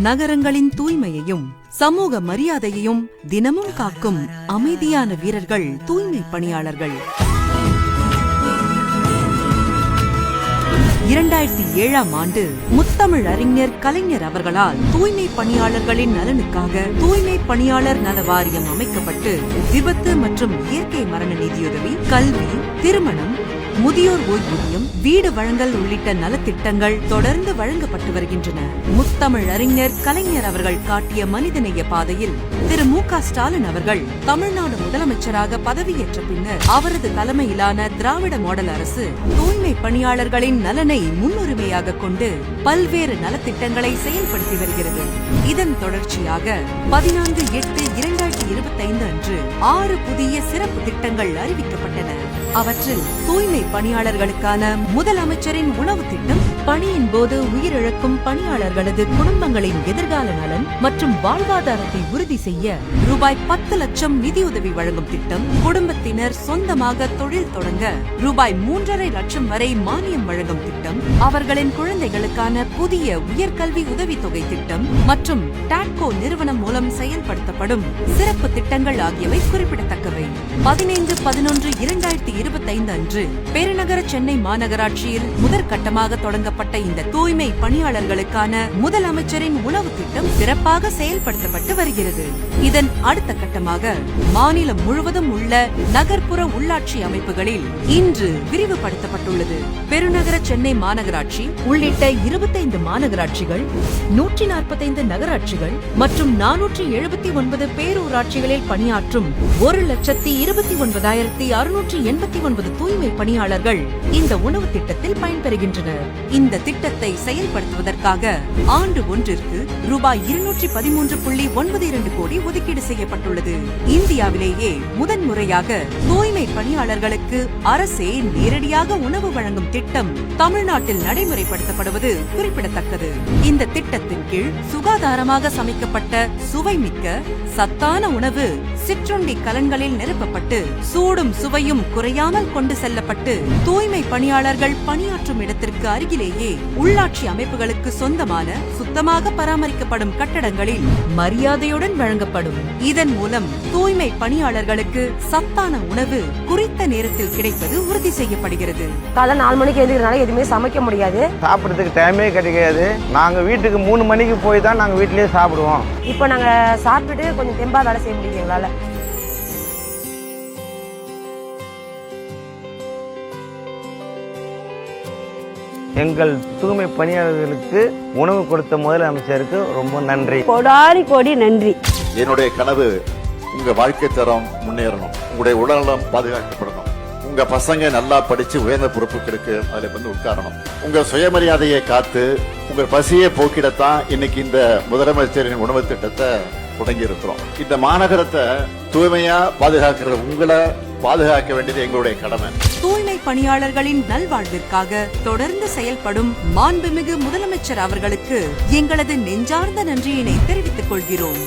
நகரங்களின் தூய்மையையும் சமூக மரியாதையையும் தினமும் காக்கும் அமைதியான வீரர்கள் தூய்மை பணியாளர்கள். 2007ஆம் ஆண்டு முத்தமிழ் அறிஞர் கலைஞர் அவர்களால் தூய்மை பணியாளர்களின் நலனுக்காக தூய்மை பணியாளர் நல வாரியம் அமைக்கப்பட்டு விபத்து மற்றும் இயற்கை மரண நிதியுதவி, கல்வி, திருமணம், முதியோர் ஓய்வூதியம், வீடு வழங்கல் உள்ளிட்ட நலத்திட்டங்கள் தொடர்ந்து வழங்கப்பட்டு வருகின்றன. முத்தமிழ் அறிஞர் கலைஞர் அவர்கள் காட்டிய மனிதநேய பாதையில் திரு மு.க. ஸ்டாலின் அவர்கள் தமிழ்நாடு முதலமைச்சராக பதவியேற்ற பின்னர் அவரது தலைமையிலான திராவிட மாடல் அரசு தூய்மை பணியாளர்களின் நலனை முன்னுரிமையாக கொண்டு பல்வேறு நலத்திட்டங்களை செயல்படுத்தி வருகிறது. இதன் தொடர்ச்சியாக 14/8/2025 அன்று 6 புதிய சிறப்பு திட்டங்கள் அறிவிக்கப்பட்டன. அவற்றில் தூய்மை பணியாளர்களுக்கான முதலமைச்சரின் உணவு திட்டம், பணியின் போது உயிரிழக்கும் பணியாளர்களது குடும்பங்களின் எதிர்கால நலன் மற்றும் வாழ்வாதாரத்தை உறுதி செய்ய ரூபாய் 10 லட்சம் நிதியுதவி வழங்கும் திட்டம், குடும்பத்தினர் சொந்தமாக தொழில் தொடங்க ரூபாய் 3.5 லட்சம் வரை மானியம் வழங்கும் திட்டம், அவர்களின் குழந்தைகளுக்கான புதிய உயர்கல்வி உதவித்தொகை திட்டம் மற்றும் டாட்கோ நிறுவனம் மூலம் செயல்படுத்தப்படும் சிறப்பு திட்டங்கள் ஆகியவை குறிப்பிடத்தக்கவை. 15/11/2025 அன்று பெருநகர சென்னை மாநகராட்சியில் முதற்கட்டமாக தொடங்கப்பட்ட இந்த தூய்மை பணியாளர்களுக்கான முதலமைச்சரின் உணவு திட்டம் சிறப்பாக செயல்படுத்தப்பட்டு வருகிறது. இதன் அடுத்த கட்டமாக மாநிலம் முழுவதும் உள்ள நகர்ப்புற உள்ளாட்சி அமைப்புகளில் இன்று விரிவுபடுத்தப்பட்டுள்ளது. பெருநகர சென்னை மாநகராட்சி உள்ளிட்ட 25 மாநகராட்சிகள், 145 நகராட்சிகள் மற்றும் 479 பேரூராட்சிகளில் பணியாற்றும் 1,29,689 தூய்மை பணியாளர்கள் இந்த உணவு திட்டத்தில் பயன்பெறுகின்றனர். இந்த திட்டத்தை செயல்படுத்துவதற்காக ஆண்டு ஒன்றிற்கு ரூபாய் 213.92 கோடி ஒதுக்கீடு செய்யப்பட்டுள்ளது. இந்தியாவிலேயே முதன்முறையாக தூய்மை பணியாளர்களுக்கு அரசே நேரடியாக உணவு வழங்கும் திட்டம் தமிழ்நாட்டில் நடைமுறைப்படுத்தப்படுவது குறிப்பிடத்தக்கது. இந்த திட்டத்தின் கீழ் சுகாதாரமாக சமைக்கப்பட்ட சுவைமிக்க சத்தான உணவு சிற்றுண்டி கலன்களில் நிரப்பப்பட்டு சூடும் சுவையும் குறையாமல் கொண்டு செல்லப்பட்டு தூய்மை பணியாளர்கள் பணியாற்றும் இடத்திற்கு அருகிலேயே உள்ளாட்சி அமைப்புகளுக்கு சொந்தமான சுத்தமாக பராமரிக்கப்படும் கட்டடங்களில் மரியாதையுடன் வழங்கப்படும். இதன் மூலம் தூய்மை பணியாளர்களுக்கு சத்தான உணவு குறித்த நேரத்தில் கிடைப்பது உறுதி செய்யப்படுகிறது. காலை 4 மணிக்கு எழுந்திருக்கனால எதுவுமே சமைக்க முடியாது, சாப்பிட்றதுக்கு டைமே கிடைக்காது. நாங்க வீட்டுக்கு 3 மணிக்கு போய் தான் நாங்க வீட்டிலேயே சாப்பிடுவோம். இப்போ நாங்க சாப்பிட்டுட்டு கொஞ்சம் தெம்பா வேலை செய்ய முடியும் எங்களால. எங்கள் தூய்மை பணியாளர்களுக்கு உணவு கொடுத்த முதலமைச்சருக்கு ரொம்ப நன்றி. கோடாரி கோடி நன்றி. என்னுடைய கனவு உங்க வாழ்க்கை தரம் முன்னேறணும், உங்களுடைய உடல்நலம் பாதுகாக்கப்படணும், உங்க பசங்க நல்லா படிச்சு உயர்ந்த பொறுப்புகளுக்கு அதுல வந்து உட்காரணும், உங்க சுயமரியாதையை காத்து உங்க பசியை போக்கிடத்தான் இன்னைக்கு இந்த முதலமைச்சரின் உணவு திட்டத்தை தொடங்கி இருக்கிறோம். இந்த மாநகரத்தை தூய்மையா பாதுகாக்கிற உங்களை பாதுகாக்க வேண்டியது எங்களுடைய கடமை. தூய்மை பணியாளர்களின் நல்வாழ்விற்காக தொடர்ந்து செயல்படும் மாண்புமிகு முதலமைச்சர் அவர்களுக்கு எங்களது நெஞ்சார்ந்த நன்றியினை தெரிவித்துக் கொள்கிறோம்.